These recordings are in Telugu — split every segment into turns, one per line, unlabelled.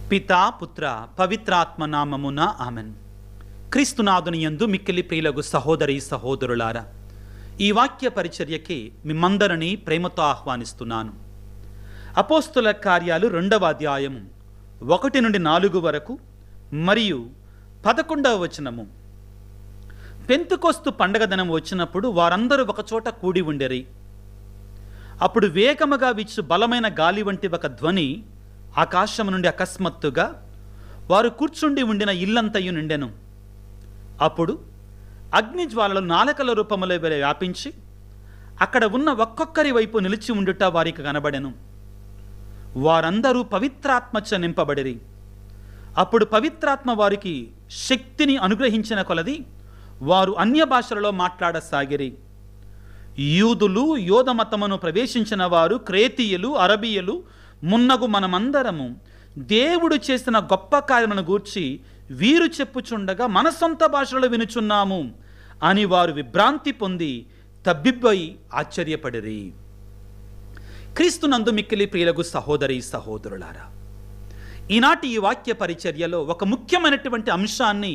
పితా పుత్ర పవిత్రాత్మ నామమున ఆమెన్. క్రీస్తునాథుని యందు మిక్కిలి ప్రియులగు సహోదరి సహోదరులారా, ఈ వాక్య పరిచర్యకి మిమ్మందరినీ ప్రేమతో ఆహ్వానిస్తున్నాను. అపోస్తుల కార్యాలు 2వ అధ్యాయము 1 నుండి 4 వరకు మరియు 11వ వచనము. పెంతెకొస్తు పండగ దినం వచ్చినప్పుడు వారందరూ ఒకచోట కూడి ఉండెరి. అప్పుడు వేగముగా వీచు బలమైన గాలి వంటి ఒక ధ్వని ఆకాశము నుండి అకస్మాత్తుగా వారు కూర్చుండి ఉండిన ఇల్లంతయు నిండెను. అప్పుడు అగ్నిజ్వాలలు నాలుకల రూపములో వ్యాపించి అక్కడ ఉన్న ఒక్కొక్కరి వైపు నిలిచి ఉండుట వారికి కనబడెను. వారందరూ పవిత్రాత్మచ నింపబడిరి. అప్పుడు పవిత్రాత్మ వారికి శక్తిని అనుగ్రహించిన కొలది వారు అన్య భాషలలో మాట్లాడసాగిరి. యూదులు, యోధమతమును ప్రవేశించిన వారు, క్రేతీయులు, అరబీయులు మున్నగు మనమందరము దేవుడు చేసిన గొప్ప కార్యములను గూర్చి వీరు చెప్పుచుండగా మన సొంత భాషలో వినుచున్నాము అని వారు విభ్రాంతి పొంది తబ్బిబ్బయి ఆశ్చర్యపడిరి. క్రీస్తునందు మిక్కిలి ప్రియులగు సహోదరి సహోదరులారా, ఈనాటి ఈ వాక్య పరిచర్యలో ఒక ముఖ్యమైనటువంటి అంశాన్ని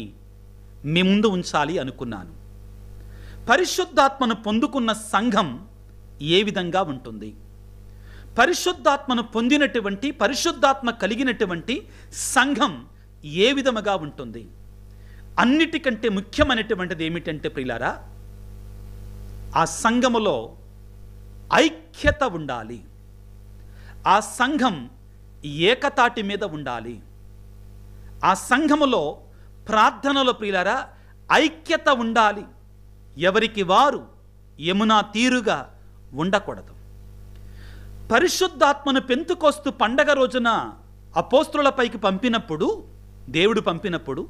మీ ముందు ఉంచాలి అనుకున్నాను. పరిశుద్ధాత్మను పొందుకున్న సంఘం ఏ విధంగా ఉంటుంది? పరిశుద్ధాత్మను పొందినటువంటి, పరిశుద్ధాత్మ కలిగినటువంటి సంఘం ఏ విధముగా ఉంటుంది? అన్నిటికంటే ముఖ్యమైనటువంటిది ఏమిటంటే ప్రియులారా, ఆ సంఘములో ఐక్యత ఉండాలి. ఆ సంఘం ఏకతాటి మీద ఉండాలి. ఆ సంఘములో ప్రార్థనలో ప్రియులారా ఐక్యత ఉండాలి. ఎవరికి వారు యమునా తీరుగా ఉండకూడదు. పరిశుద్ధాత్మను పెంతెకొస్తు పండగ రోజున అపోస్తలులపైకి పంపినప్పుడు, దేవుడు పంపినప్పుడు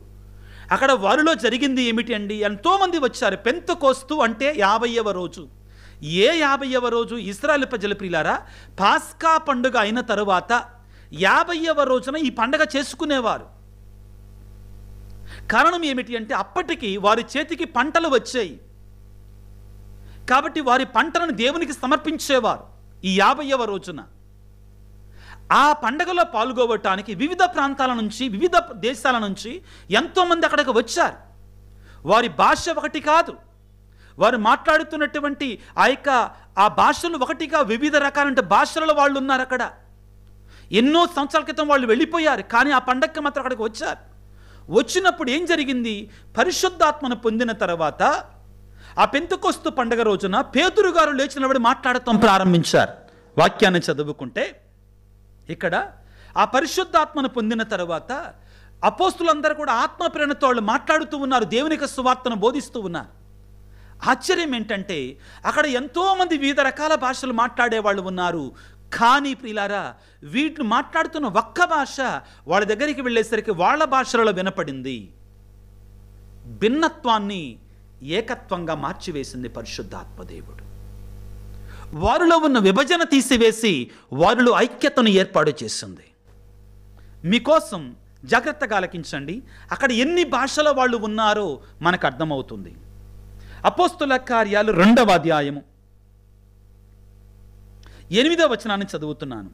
అక్కడ వారిలో జరిగింది ఏమిటి అండి? ఎంతోమంది వచ్చారు. పెంతెకొస్తు అంటే 50వ రోజు. ఏ 50వ రోజు? ఇశ్రాయేలు ప్రజల ప్రియులారా, పాస్కా పండుగ అయిన తరువాత 50వ రోజున ఈ పండగ చేసుకునేవారు. కారణం ఏమిటి అంటే అప్పటికి వారి చేతికి పంటలు వచ్చాయి కాబట్టి వారి పంటలను దేవునికి సమర్పించేవారు. ఈ 50వ రోజున ఆ పండగలో పాల్గొవటానికి వివిధ ప్రాంతాల నుంచి, వివిధ దేశాల నుంచి ఎంతోమంది అక్కడికి వచ్చారు. వారి భాష ఒకటి కాదు, వారు మాట్లాడుతున్నటువంటి ఆ భాషలు ఒకటిగా వివిధ రకాల భాషలలో వాళ్ళు ఉన్నారు. అక్కడ ఎన్నో సంవత్సరాల క్రితం వాళ్ళు వెళ్ళిపోయారు, కానీ ఆ పండగకి మాత్రం అక్కడికి వచ్చారు. వచ్చినప్పుడు ఏం జరిగింది? పరిశుద్ధాత్మను పొందిన తర్వాత ఆ పెంతెకొస్తు పండగ రోజున పేతురు గారు లేచి నిలబడి మాట్లాడటం ప్రారంభించారు. వాక్యాన్ని చదువుకుంటే ఇక్కడ ఆ పరిశుద్ధాత్మను పొందిన తర్వాత అపోస్తులందరూ కూడా ఆత్మప్రేరణతో వాళ్ళు మాట్లాడుతూ ఉన్నారు, దేవునికి సువార్తను బోధిస్తూ ఉన్నారు. ఆశ్చర్యం ఏంటంటే అక్కడ ఎంతోమంది వివిధ రకాల భాషలు మాట్లాడే వాళ్ళు ఉన్నారు. కానీ ప్రియులారా, వీటిని మాట్లాడుతున్న ఒక్క భాష వాళ్ళ దగ్గరికి వెళ్ళేసరికి వాళ్ళ భాషలలో వినపడింది. భిన్నత్వాన్ని ఏకత్వంగా మార్చివేసింది పరిశుద్ధాత్మ దేవుడు. వారిలో ఉన్న విభజన తీసివేసి వారిలో ఐక్యతను ఏర్పాటు చేసింది. మీకోసం జాగ్రత్తగా ఆలకించండి. అక్కడ ఎన్ని భాషల వాళ్ళు ఉన్నారో మనకు అర్థమవుతుంది. అపోస్తుల కార్యాలు 2వ అధ్యాయము 8వ వచనాన్ని చదువుతున్నాను.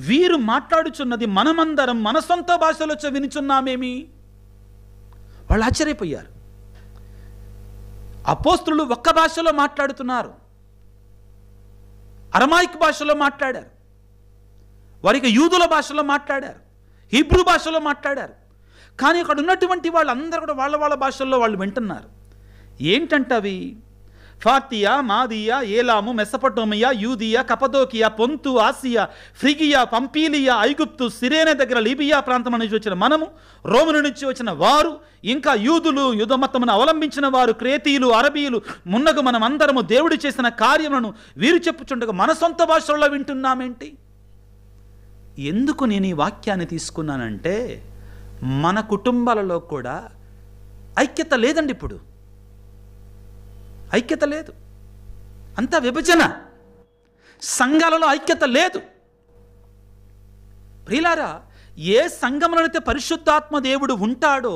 వీరు మాట్లాడుచున్నది మనమందరం మన సొంత భాషలో వినుచున్నామేమి? వాళ్ళు ఆశ్చర్యపోయారు. అపోస్తులు ఒక్క భాషలో మాట్లాడుతున్నారు. అరమాయిక్ భాషలో మాట్లాడారు, వారికి యూదుల భాషలో మాట్లాడారు, హీబ్రూ భాషలో మాట్లాడారు. కానీ అక్కడ ఉన్నటువంటి వాళ్ళందరూ కూడా వాళ్ళ భాషల్లో వాళ్ళు వింటున్నారు. ఏంటంటవి? ఫాతియా, మాదియా, ఏలాము, మెసపటోమియా, యూదియా, కపదోకియా, పొంతు, ఆసియా, ఫ్రిగియా, పంపీలియా, ఐగుప్తు, సిరేనే దగ్గర లీబియా ప్రాంతం నుంచి వచ్చిన మనము, రోముల నుంచి వచ్చిన వారు, ఇంకా యూదులు, యుధమతమును అవలంబించిన వారు, క్రేతీయులు, అరబీయులు మున్నగు మనం అందరము దేవుడు చేసిన కార్యములను వీరు చెప్పుచుండగా మన సొంత భాషల్లో వింటున్నామేంటి? ఎందుకు నేను ఈ వాక్యాన్ని తీసుకున్నానంటే మన కుటుంబాలలో కూడా ఐక్యత లేదండి. ఇప్పుడు ఐక్యత లేదు, అంతా విభజన. సంఘాలలో ఐక్యత లేదు. ప్రియులారా, ఏ సంఘములనైతే పరిశుద్ధాత్మ దేవుడు ఉంటాడో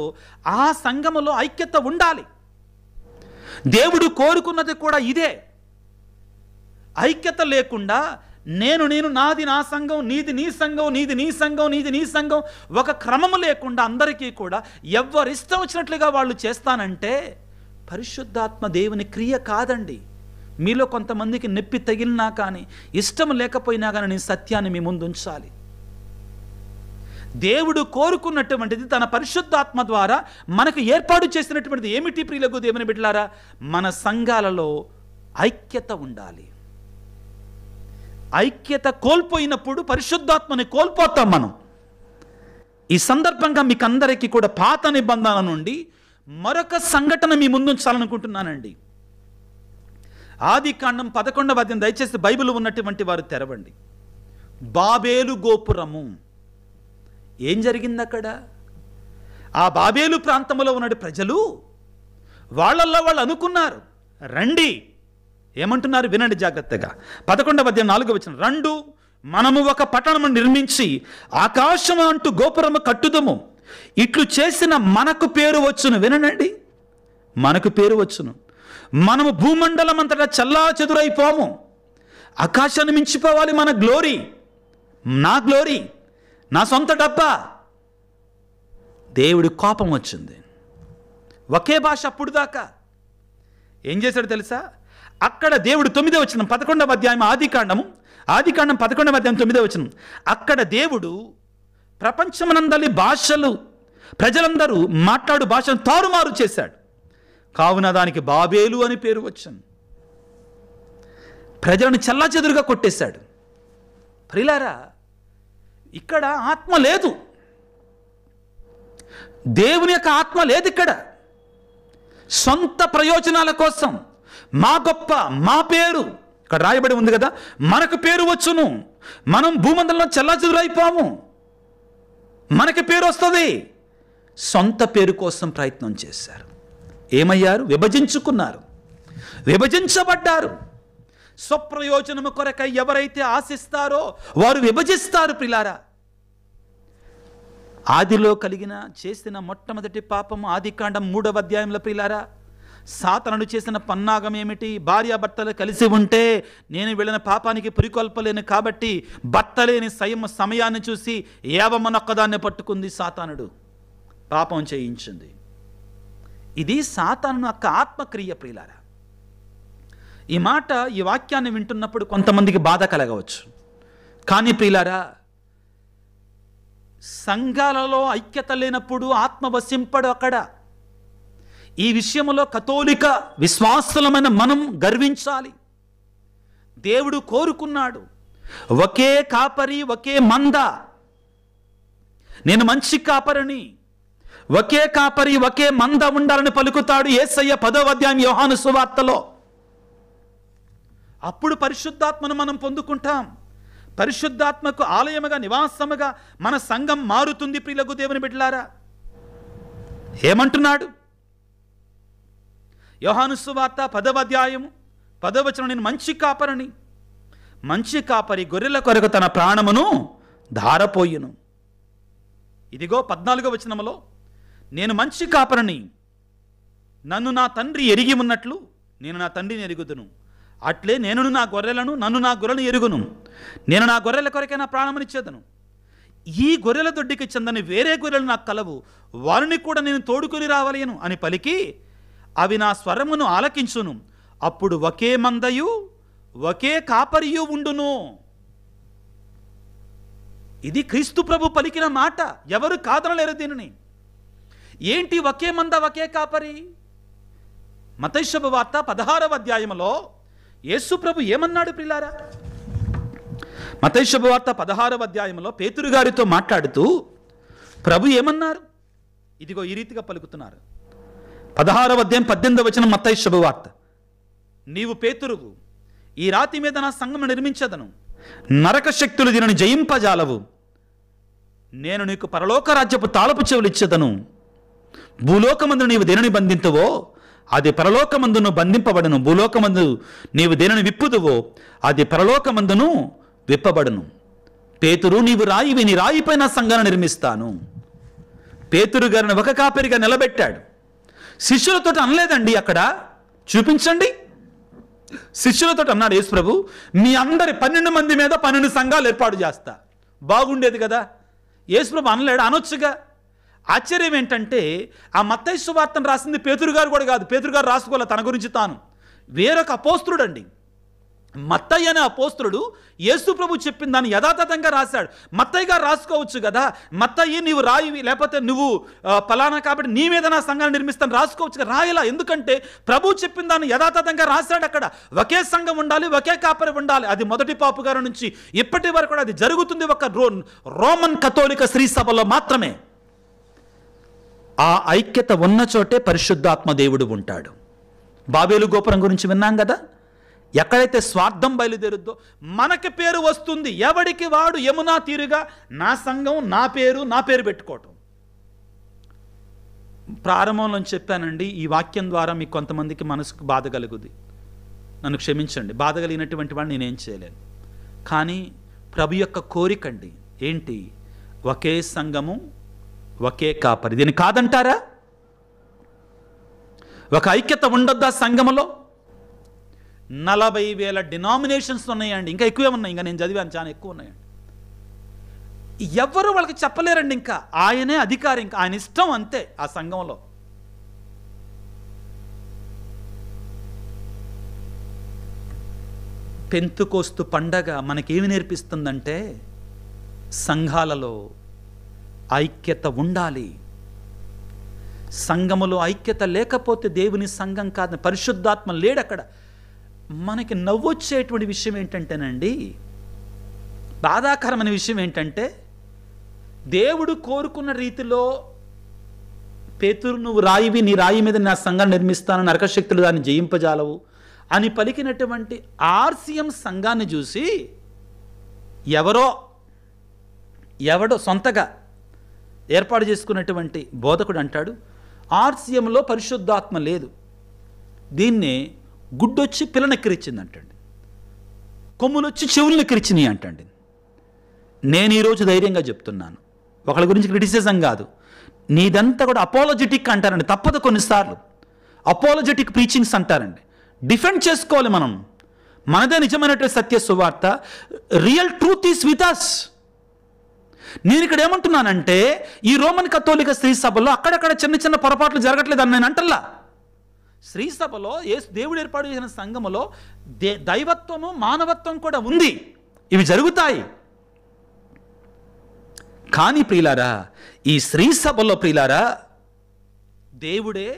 ఆ సంఘములో ఐక్యత ఉండాలి. దేవుడు కోరుకున్నది కూడా ఇదే. ఐక్యత లేకుండా నేను నాది నా సంఘం, నీది నీ సంఘం, నీది నీ సంఘం, నీది నీ సంఘం, ఒక క్రమము లేకుండా అందరికీ కూడా ఎవరిష్టం వచ్చినట్లుగా వాళ్ళు చేస్తానంటే పరిశుద్ధాత్మ దేవుని క్రియ కాదండి. మీలో కొంతమందికి నొప్పి తగిలినా కానీ, ఇష్టం లేకపోయినా కానీ నేను సత్యాన్ని మీ ముందు ఉంచాలి. దేవుడు కోరుకున్నటువంటిది తన పరిశుద్ధాత్మ ద్వారా మనకు ఏర్పాటు చేసినటువంటిది ఏమిటి ప్రియులకు దేవుని బిడ్డలారా? మన సంఘాలలో ఐక్యత ఉండాలి. ఐక్యత కోల్పోయినప్పుడు పరిశుద్ధాత్మని కోల్పోతాం మనం. ఈ సందర్భంగా మీకు అందరికీ కూడా పాత నిబంధన నుండి మరొక సంఘటన మీ ముందుంచాలనుకుంటున్నానండి. ఆదికాండం 11వ అధ్యాయం, దయచేసి బైబిల్ ఉన్నటువంటి వారు తెరవండి. బాబేలు గోపురము. ఏం జరిగింది అక్కడ? ఆ బాబేలు ప్రాంతంలో ఉన్న ప్రజలు వాళ్ళల్లో వాళ్ళు అనుకున్నారు, రండి, ఏమంటున్నారు వినండి జాగ్రత్తగా. 11వ అధ్యాయం 4వ వచనం, రండు మనము ఒక పట్టణము నిర్మించి ఆకాశము అంటూ గోపురము కట్టుదము, ఇట్లు చేసిన మనకు పేరు వచ్చును. వినండి, మనకు పేరు వచ్చును, మనము భూమండలం అంతటా చల్లా చెదురైపోము, ఆకాశాన్ని మించిపోవాలి మన గ్లోరీ, నా గ్లోరీ, నా సొంత డబ్బా. దేవుడి కోపం వచ్చింది. ఒకే భాష అప్పుడు దాకా. ఏం చేశాడు తెలుసా? అక్కడ దేవుడు 9వ వచనం 11వ అధ్యాయం ఆదికాండం 11వ అధ్యాయం 9వ వచనం, అక్కడ దేవుడు ప్రపంచమనందలి భాషలు, ప్రజలందరూ మాట్లాడు భాషను తారుమారు చేశాడు. కావున దానికి బాబేలు అని పేరు వచ్చింది. ప్రజలను చెల్లాచెదురుగా కొట్టేశాడు. ప్రియులారా, ఇక్కడ ఆత్మ లేదు, దేవుని యొక్క ఆత్మ లేదు ఇక్కడ. సొంత ప్రయోజనాల కోసం, మా గొప్ప, మా పేరు, ఇక్కడ రాయబడి ఉంది కదా, మనకు పేరు వచ్చును, మనం భూమండలంలో చెల్లాచెదురైపోము, మనకి పేరు వస్తుంది. సొంత పేరు కోసం ప్రయత్నం చేశారు. ఏమయ్యారు? విభజించుకున్నారు, విభజించబడ్డారు. స్వప్రయోజనము కొరకై ఎవరైతే ఆశిస్తారో వారు విభజిస్తారు. ప్రిలారా, ఆదిలో చేసిన మొట్టమొదటి పాపం ఆదికాండం 3వ అధ్యాయంలో ప్రిలారా, సాతానుడు చేసిన పన్నాగం ఏమిటి? భార్యాభర్తలు కలిసి ఉంటే నేను వెళ్ళిన పాపానికి పురికొల్పలేను కాబట్టి భర్తలేని సమయాన్ని చూసి ఏవమ్మనొక్కదాన్ని పట్టుకుంది సాతానుడు, పాపం చేయించింది. ఇది సాతాను యొక్క ఆత్మక్రియ. ప్రియులారా, ఈ మాట, ఈ వాక్యాన్ని వింటున్నప్పుడు కొంతమందికి బాధ కలగవచ్చు. కానీ ప్రియులారా, సంఘాలలో ఐక్యత లేనప్పుడు ఆత్మ వసింపడు అక్కడ. ఈ విషయంలో కథోలిక విశ్వాసులమైన మనం గర్వించాలి. దేవుడు కోరుకున్నాడు ఒకే కాపరి, ఒకే మంద. నేను మంచి కాపరిని, ఒకే కాపరి, ఒకే మంద ఉండాలని పలుకుతాడు యేసయ్య 10వ అధ్యాయం యోహాను సువార్తలో. అప్పుడు పరిశుద్ధాత్మను మనం పొందుకుంటాం. పరిశుద్ధాత్మకు ఆలయముగా, నివాసముగా మన సంఘం మారుతుంది. ప్రియులకు దేవుని బిడ్డలారా, ఏమంటున్నాడు యోహాను సువార్త 10వ అధ్యాయము 10వ వచనం, నేను మంచి కాపరిని, మంచి కాపరి గొర్రెల కొరకు తన ప్రాణమును ధారపోయును. ఇదిగో 14వ వచనములో, నేను మంచి కాపరిని, నన్ను నా తండ్రి ఎరిగి ఉన్నట్లు నేను నా తండ్రిని ఎరుగుదును, అట్లే నేను నా గొర్రెలను, నన్ను నా గొర్రెలను ఎరుగును, నేను నా గొర్రెల కొరకే నా ప్రాణమునిచ్చేదను. ఈ గొర్రెల దొడ్డికి చెందని వేరే గొర్రెలు నాకు కలవు, వారిని కూడా నేను తోడుకొని రావలేను అని పలికి అవి నా స్వరమును ఆలకించును. అప్పుడు ఒకే మందయు ఒకే కాపరియు ఉండును. ఇది క్రీస్తు ప్రభు పలికిన మాట. ఎవరు కాదనలేరు దీనిని. ఏంటి ఒకే మంద ఒకే కాపరి? మత్తయి శుభవార్త 16వ అధ్యాయంలో యేసు ప్రభు ఏమన్నాడు ప్రియులారా? మత్తయి శుభవార్త 16వ అధ్యాయంలో పేతురు గారితో మాట్లాడుతూ ప్రభు ఏమన్నారు? ఇదిగో ఈ రీతిగా పలుకుతున్నారు. 16వ అధ్యాయం 18వ వచనం మత్తయి శుభవార్త, నీవు పేతురువు, ఈ రాతి మీద నా సంఘమును నిర్మించదను, నరక శక్తులు దీనిని జయింపజాలవు, నేను నీకు పరలోక రాజ్యపు తాళపు చెవులు ఇచ్చేదను, భూలోకమందు నీవు దేనిని బంధింతువో అది పరలోకమందును బంధింపబడును, భూలోకమందు నీవు దేనిని విప్పుదువో అది పరలోకమందును విప్పబడును. పేతురు, నీవు రాయివి, నీ రాయిపై నా సంఘాన్ని నిర్మిస్తాను. పేతురు గారిని ఒక కాపరిగా నిలబెట్టాడు. శిష్యులతో అనలేదండి, అక్కడ చూపించండి, శిష్యులతో అన్నాడు యేసు ప్రభు, మీ అందరి 12 మంది మీద 12 సంఘాలు ఏర్పాటు చేస్తా. బాగుండేది కదా. యేసు ప్రభు అనలేడు, అనొచ్చుగా. ఆశ్చర్యం ఏంటంటే ఆ మత్తయి సువార్తను రాసింది పేతురు గారు కూడా కాదు. పేతురు గారు రాసుకోవాలి తన గురించి తాను. వేరొక అపోస్తులుడు అండి. మత్తయి అనే అపోస్తులుడు యేసు ప్రభు చెప్పిన దాన్ని యథాతథంగా రాశాడు. మత్తయి గారు రాసుకోవచ్చు కదా, మత్తయి నీవు రాయివి, లేకపోతే నువ్వు ఫలానా కాబట్టి నీ మీద నా సంఘాన్ని నిర్మిస్తాను రాసుకోవచ్చు కదా. రాయలా. ఎందుకంటే ప్రభు చెప్పిన దాన్ని యథాతథంగా రాశాడు. అక్కడ ఒకే సంఘం ఉండాలి, ఒకే కాపరి ఉండాలి. అది మొదటి పాపు గారి నుంచి ఇప్పటి వరకు కూడా అది జరుగుతుంది ఒక రోమన్ కథోలిక శ్రీ సభలో మాత్రమే. ఆ ఐక్యత ఉన్న చోటే పరిశుద్ధాత్మ దేవుడు ఉంటాడు. బాబేలు గోపురం గురించి విన్నాం కదా. ఎక్కడైతే స్వార్థం బయలుదేరుద్దో మనకి పేరు వస్తుంది. ఎవడికి వాడు యమునా తీరుగా నా సంఘం, నా పేరు పెట్టుకోవటం. ప్రారంభంలో చెప్పానండి, ఈ వాక్యం ద్వారా మీకు కొంతమందికి మనసుకు బాధ కలుగుద్ది. నన్ను క్షమించండి, బాధ కలిగినటువంటి వాడిని నేనేం చేయలేను. కానీ ప్రభు యొక్క కోరికండి ఏంటి? ఒకే సంఘము, ఒకే కాపరి. దీన్ని కాదంటారా? ఒక ఐక్యత ఉండొద్దా సంఘములో? 40,000 డినామినేషన్స్ ఉన్నాయండి. ఇంకా ఎక్కువే ఉన్నాయి. ఇంకా నేను చదివాను, చాలా ఎక్కువ ఉన్నాయండి. ఎవరు వాళ్ళకి చెప్పలేరండి. ఇంకా ఆయనే అధికారి, ఇంకా ఆయన ఇష్టం అంతే ఆ సంఘంలో. పెంతుకోస్తు పండగ మనకేమి నేర్పిస్తుందంటే సంఘాలలో ఐక్యత ఉండాలి. సంఘములో ఐక్యత లేకపోతే దేవుని సంఘం కాదు, పరిశుద్ధాత్మ లేడు అక్కడ. మనకి నవ్వొచ్చేటువంటి విషయం ఏంటంటేనండి, బాధాకరమైన విషయం ఏంటంటే దేవుడు కోరుకున్న రీతిలో పేతురు నువ్వు రాయివి, నీ రాయి మీద నా సంఘాన్ని నిర్మిస్తాను, నరకశక్తులు దాన్ని జయింపజాలవు అని పలికినటువంటి ఆర్సిఎం సంఘాన్ని చూసి ఎవడో సొంతగా ఏర్పాటు చేసుకున్నటువంటి బోధకుడు అంటాడు, ఆర్సిఎంలో పరిశుద్ధాత్మ లేదు, దీన్నే గుడ్డొచ్చి పిల్లనెక్కిరిచ్చింది అంటండి, కొమ్ములొచ్చి చెవులు ఎక్కిరిచ్చినాయి అంటండి. నేను ఈరోజు ధైర్యంగా చెప్తున్నాను, ఒకళ్ళ గురించి క్రిటిసిజం కాదు, నీదంతా కూడా అపోలజెటిక్ అంటారండి. తప్పదు, కొన్నిసార్లు అపోలజెటిక్ ప్రీచింగ్స్ అంటారండి. డిఫెండ్ చేసుకోవాలి మనం, మనదే నిజమైనటువంటి సత్య సువార్త. Real truth is with us. నేను ఇక్కడ ఏమంటున్నానంటే ఈ రోమన్ కథోలిక శ్రీ సభలో అక్కడక్కడ చిన్న చిన్న పొరపాట్లు జరగట్లేదు అని నేను అంటల్లా. శ్రీ సభలో దేవుడు ఏర్పాటు చేసిన సంఘములో దైవత్వము, మానవత్వం కూడా ఉంది. ఇవి జరుగుతాయి. కానీ ప్రియులారా, ఈ శ్రీ సభలో ప్రియులారా దేవుడే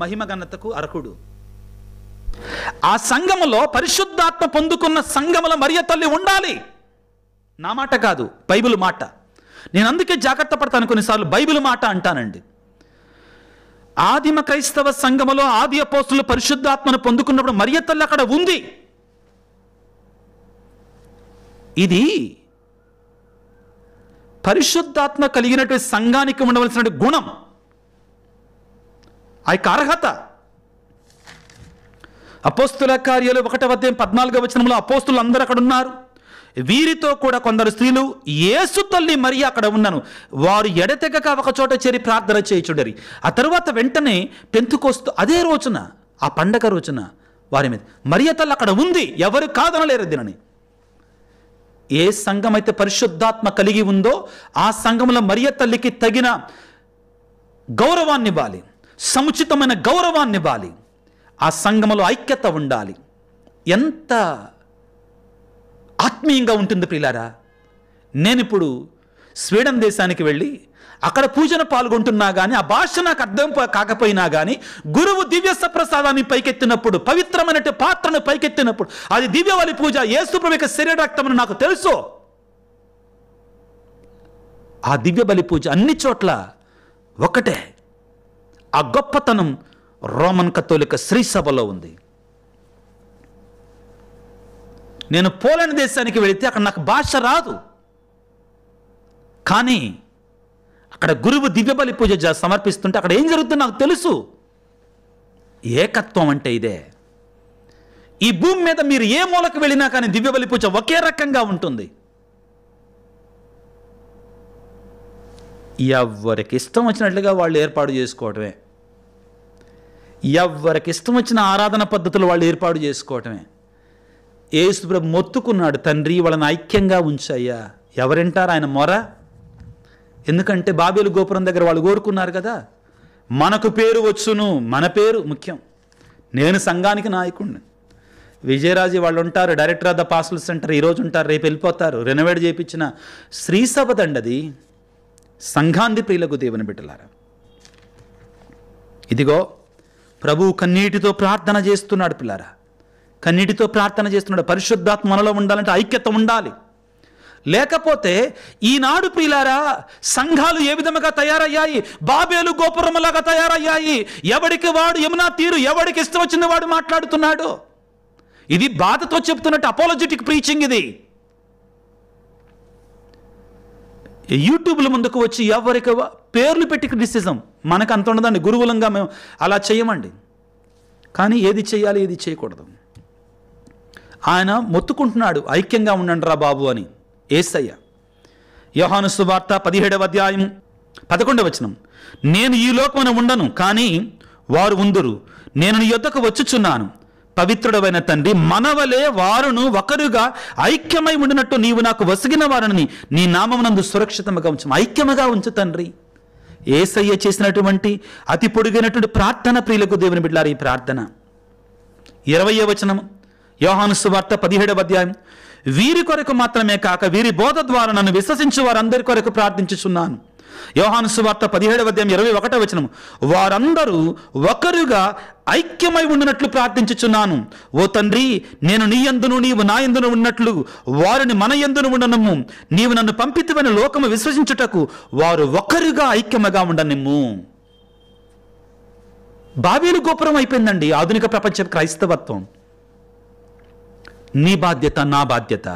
మహిమ ఘనతకు అర్హుడు. ఆ సంఘములో పరిశుద్ధాత్మ పొందుకున్న సంఘముల మరియ తల్లి ఉండాలి. నా మాట కాదు, బైబిల్ మాట. నేను అందుకే జాగ్రత్త పడతాను, కొన్నిసార్లు బైబిల్ మాట అంటానండి. ఆదిమ క్రైస్తవ సంఘములో ఆది అపోస్తులు పరిశుద్ధాత్మను పొందుకున్నప్పుడు మరియ తల్లి అక్కడ ఉంది. ఇది పరిశుద్ధాత్మ కలిగినటువంటి సంఘానికి ఉండవలసిన గుణం, ఆ యొక్క అర్హత. అపోస్తుల కార్యాలు 1:14 అపోస్తులు అందరూ అక్కడ ఉన్నారు. వీరితో కూడా కొందరు స్త్రీలు యేసు తల్లి మరియ అక్కడ ఉన్నాను. వారు ఎడతెగక ఒక చోట చేరి ప్రార్థన చేయుచుండరి. ఆ తరువాత వెంటనే పెంతుకోస్తు అదే రోజున, ఆ పండగ రోజున వారి మీద మరియ తల్లి అక్కడ ఉంది. ఎవరు కాదనలేరు దీనిని. ఏ సంఘం అయితే పరిశుద్ధాత్మ కలిగి ఉందో ఆ సంఘంలో మరియ తల్లికి తగిన గౌరవాన్ని ఇవ్వాలి, సముచితమైన గౌరవాన్ని ఇవ్వాలి. ఆ సంఘములో ఐక్యత ఉండాలి. ఎంత ఆత్మీయంగా ఉంటుంది ప్రియులారా. నేను ఇప్పుడు స్వీడన్ దేశానికి వెళ్ళి అక్కడ పూజను పాల్గొంటున్నా కానీ, ఆ భాష నాకు అర్థం కాకపోయినా కానీ, గురువు దివ్య సప్రసాదాన్ని పైకెత్తినప్పుడు, పవిత్రమైన పాత్రను పైకెత్తినప్పుడు అది దివ్యబలి పూజ, యేసు ప్రభు యొక్క శరీర రక్తమని నాకు తెలుసు. ఆ దివ్యబలి పూజ అన్ని చోట్ల ఒకటే. ఆ గొప్పతనం రోమన్ కథోలిక శ్రీ సభలో ఉంది. నేను పోలాండ్ దేశానికి వెళితే అక్కడ నాకు భాష రాదు, కానీ అక్కడ గురువు దివ్యబలి పూజ సమర్పిస్తుంటే అక్కడ ఏం జరుగుతుందో నాకు తెలుసు. ఏకత్వం అంటే ఇదే. ఈ భూమి మీద మీరు ఏ మూలకు వెళ్ళినా కానీ దివ్యబలి పూజ ఒకే రకంగా ఉంటుంది. ఎవరికి ఇష్టం వచ్చినట్లుగా వాళ్ళు ఏర్పాటు చేసుకోవడమే. ఎవరికి ఇష్టం వచ్చిన ఆరాధన పద్ధతులు వాళ్ళు ఏర్పాటు చేసుకోవటమే. యేసుప్రభు మొత్తుకున్నాడు, తండ్రి వాళ్ళని ఐక్యంగా ఉంచయ్యా. ఎవరింటారు ఆయన మొర? ఎందుకంటే బాబేలు గోపురం దగ్గర వాళ్ళు కోరుకున్నారు కదా, మనకు పేరు వచ్చును, మన పేరు ముఖ్యం, నేను సంఘానికి నాయకుడిని. విజయరాజు వాళ్ళు ఉంటారు, డైరెక్టర్ ఆఫ్ ద పాస్టల్ సెంటర్, ఈరోజు ఉంటారు, రేపు వెళ్ళిపోతారు. రెనోవేట్ చేయించిన శ్రీ సభ దండది. సంఘాంది ప్రియులకు దేవుని బిడ్డలారా, ఇదిగో ప్రభువు కన్నీటితో ప్రార్థన చేస్తున్నాడు. పిల్లారా, కన్నీటితో ప్రార్థన చేస్తున్నాడు. పరిశుద్ధాత్మ మనలో ఉండాలంటే ఐక్యత ఉండాలి. లేకపోతే ఈనాడు ప్రియులారా సంఘాలు ఏ విధముగా తయారయ్యాయి? బాబేలు గోపురములాగా తయారయ్యాయి. ఎవడికి వాడు యమునా తీరు, ఎవడికి ఇష్టం వచ్చిన వాడు మాట్లాడుతున్నాడు. ఇది బాధతో చెప్తున్నట్టు అపోలజెటిక్ ప్రీచింగ్. ఇది యూట్యూబ్ల ముందుకు వచ్చి ఎవరికి పేర్లు పెట్టి క్రిటిసిజం. మనకు అంత ఉండదండి, గురువులంగా మేము అలా చేయమండి. కానీ ఏది చేయాలి, ఏది చేయకూడదు. ఆయన మొత్తుకుంటున్నాడు, ఐక్యంగా ఉండండి రా బాబు అని. యేసయ్య యోహాను సువార్త 17వ అధ్యాయం 11వ వచనం, నేను ఈ లోకమున ఉండను, కానీ వారు ఉందురు. నేను నీ యొద్దకు వచ్చుచున్నాను. పవిత్రుడవైన తండ్రి, మనవలే వారును ఒకరుగా ఐక్యమై ఉండినట్టు నీవు నాకు వసిగిన వారిని నీ నామమునందు సురక్షితంగా ఉంచు. ఐక్యముగా ఉంచు తండ్రి. యేసయ్య చేసినటువంటి అతి పొడుగైనటువంటి ప్రార్థన ప్రియులకు దేవుని బిడ్డలారా, ఈ ప్రార్థన 20వ వచనం యోహాను సువార్త 17వ అధ్యాయం, వీరి కొరకు మాత్రమే కాక వీరి బోధ ద్వారా నన్ను విశ్వసించు వారందరి కొరకు ప్రార్థించుచున్నాను. యోహాను సువార్త 17వ అధ్యాయం 21వ వచనం, వారందరూ ఒకరుగా ఐక్యమై ఉండినట్లు ప్రార్థించుచున్నాను. ఓ తండ్రి, నేను నీ యందును నీవు నా యందును ఉన్నట్లు వారిని మన యందును ఉండనము. నీవు నన్ను పంపితివని లోకము విశ్వసించుటకు వారు ఒకరుగా ఐక్యముగా ఉండనిమ్ము. బాబేలు గోపురం అయిపోయిందండి ఆధునిక ప్రపంచ క్రైస్తవత్వం. నీ బాధ్యత, నా బాధ్యత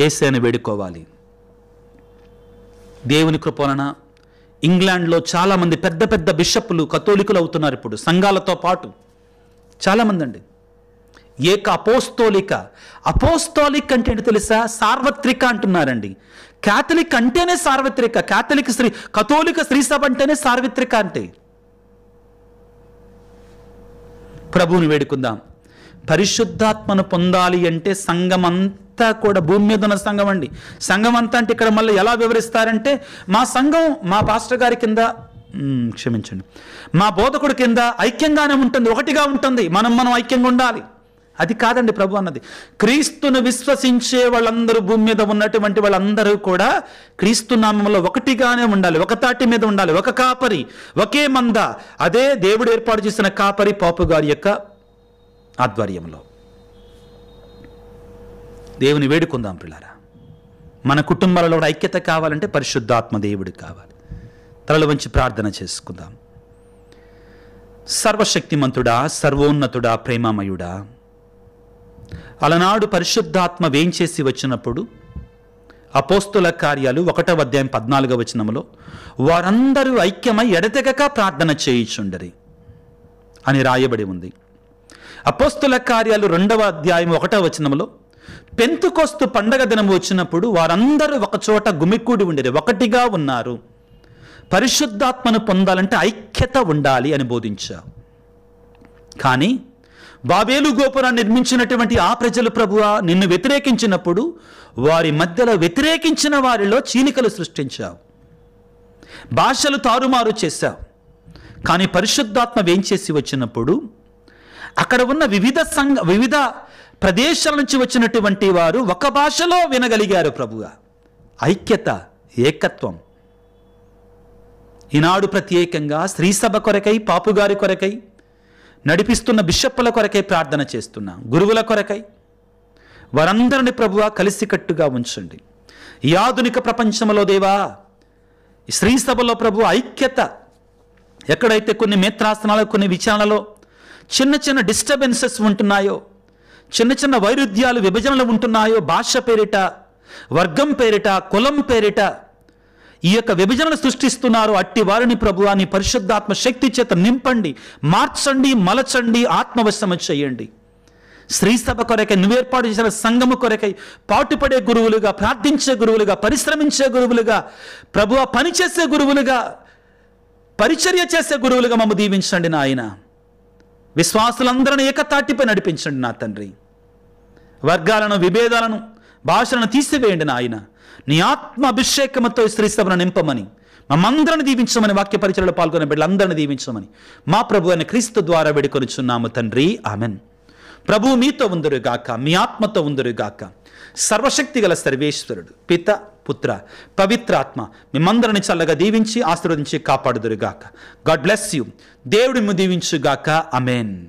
యేసయ్యను వేడుకోవాలి. దేవుని కృప వలన ఇంగ్లాండ్లో చాలామంది పెద్ద పెద్ద బిషప్పులు కథోలికులు అవుతున్నారు ఇప్పుడు, సంఘాలతో పాటు చాలామంది అండి. అపోస్తోలిక్ అంటే ఏంటి తెలుసా? సార్వత్రిక అంటున్నారండి. క్యాథలిక్ అంటేనే సార్వత్రిక, కథోలిక శ్రీ సభ అంటేనే సార్వత్రిక. అంటే ప్రభువుని వేడుకుందాం. పరిశుద్ధాత్మను పొందాలి అంటే సంఘం అంతా కూడా, భూమి మీద ఉన్న సంఘం అండి. సంఘం అంతా అంటే ఇక్కడ మళ్ళీ ఎలా వివరిస్తారంటే, మా సంఘం మా పాస్టర్ గారి కింద, క్షమించండి, మా బోధకుడి కింద ఐక్యంగానే ఉంటుంది, ఒకటిగా ఉంటుంది, మనం ఐక్యంగా ఉండాలి. అది కాదండి ప్రభు అన్నది. క్రీస్తును విశ్వసించే వాళ్ళందరూ, భూమి మీద ఉన్నటువంటి వాళ్ళందరూ కూడా క్రీస్తు నామంలో ఒకటిగానే ఉండాలి, ఒక తాటి మీద ఉండాలి, ఒక కాపరి, ఒకే మంద. అదే దేవుడు ఏర్పాటు చేసిన కాపరి పాపు గారి యొక్క ఆధ్వర్యంలో. దేవుని వేడుకుందాం పిల్లారా. మన కుటుంబాలలో ఐక్యత కావాలంటే పరిశుద్ధాత్మ దేవుడు కావాలి. తలలు వంచి ప్రార్థన చేసుకుందాం. సర్వశక్తిమంతుడా, సర్వోన్నతుడా, ప్రేమమయుడా, అలనాడు పరిశుద్ధాత్మ వేంచేసి వచ్చినప్పుడు అపోస్తుల కార్యాలు 1వ అధ్యాయం 14వ వచనంలో వారందరూ ఐక్యమై ఎడతెగక ప్రార్థన చేయుచుండరి అని రాయబడి ఉంది. అపోస్తుల కార్యాలు 2వ అధ్యాయం 1వ వచనంలో పెంతుకొస్తు పండగ దినం వచ్చినప్పుడు వారందరూ ఒక చోట గుమికూడి ఉండేది, ఒకటిగా ఉన్నారు. పరిశుద్ధాత్మను పొందాలంటే ఐక్యత ఉండాలి అని బోధించావు. కానీ బాబేలు గోపురాన్ని నిర్మించినటువంటి ఆ ప్రజలు ప్రభువా నిన్ను వ్యతిరేకించినప్పుడు వారి మధ్యలో వ్యతిరేకించిన వారిలో చీలికలు సృష్టించావు, భాషలు తారుమారు చేశావు. కానీ పరిశుద్ధాత్మ వేంచేసి వచ్చినప్పుడు అక్కడ ఉన్న వివిధ ప్రదేశాల నుంచి వచ్చినటువంటి వారు ఒక భాషలో వినగలిగారు ప్రభుగా. ఐక్యత, ఏకత్వం. ఈనాడు ప్రత్యేకంగా శ్రీ సభ కొరకై, పాపుగారి కొరకై, నడిపిస్తున్న బిషప్పుల కొరకై ప్రార్థన చేస్తున్నా, గురువుల కొరకై వారందరిని ప్రభువా కలిసికట్టుగా ఉంచండి. ఈ ఆధునిక ప్రపంచంలో దేవా, శ్రీ సభలో ప్రభు ఐక్యత, ఎక్కడైతే కొన్ని మేత్రాసనాలు, కొన్ని విచారణలో చిన్న చిన్న డిస్టర్బెన్సెస్ ఉంటున్నాయో, చిన్న చిన్న వైరుధ్యాలు, విభజనలు ఉంటున్నాయో, భాష పేరిట, వర్గం పేరిట, కులం పేరిట ఈ యొక్క విభజనలు సృష్టిస్తున్నారు. అట్టి వారిని ప్రభువా నీ పరిశుద్ధాత్మ శక్తి చేత నింపండి, మార్చండి, మలచండి, ఆత్మవశము చేయండి. శ్రీ సభ కొరకై, నువ్వేర్పాటు చేసిన సంఘము కొరకై పాటుపడే గురువులుగా, ప్రార్థించే గురువులుగా, పరిశ్రమించే గురువులుగా, ప్రభువా పనిచేసే గురువులుగా, పరిచర్య చేసే గురువులుగా మమ్మ దీవించండి నాయన. విశ్వాసులందరినీ ఏకతాటిపై నడిపించండి నా తండ్రి. వర్గాలను, విభేదాలను, భాషలను తీసివేయండి నాయన. నీ ఆత్మ అభిషేకముతో స్త్రీ సభను నింపమని, మమ్మందరిని దీవించమని, వాక్య పరిచయలో పాల్గొనే బిడ్డలందరినీ దీవించమని మా ప్రభు అయిన క్రీస్తు ద్వారా వేడుకొనుచున్నాము తండ్రి. ఆమెన్. ప్రభు మీతో ఉందురుగాక, మీ ఆత్మతో ఉందురుగాక. సర్వశక్తి గల సర్వేశ్వరుడు పిత, పుత్ర, పవిత్రాత్మ మిమ్మందరిని చల్లగా దీవించి ఆశీర్వదించి కాపాడుదురుగాక. God bless you. దేవుడి దీవించుగాక. ఆమేన్.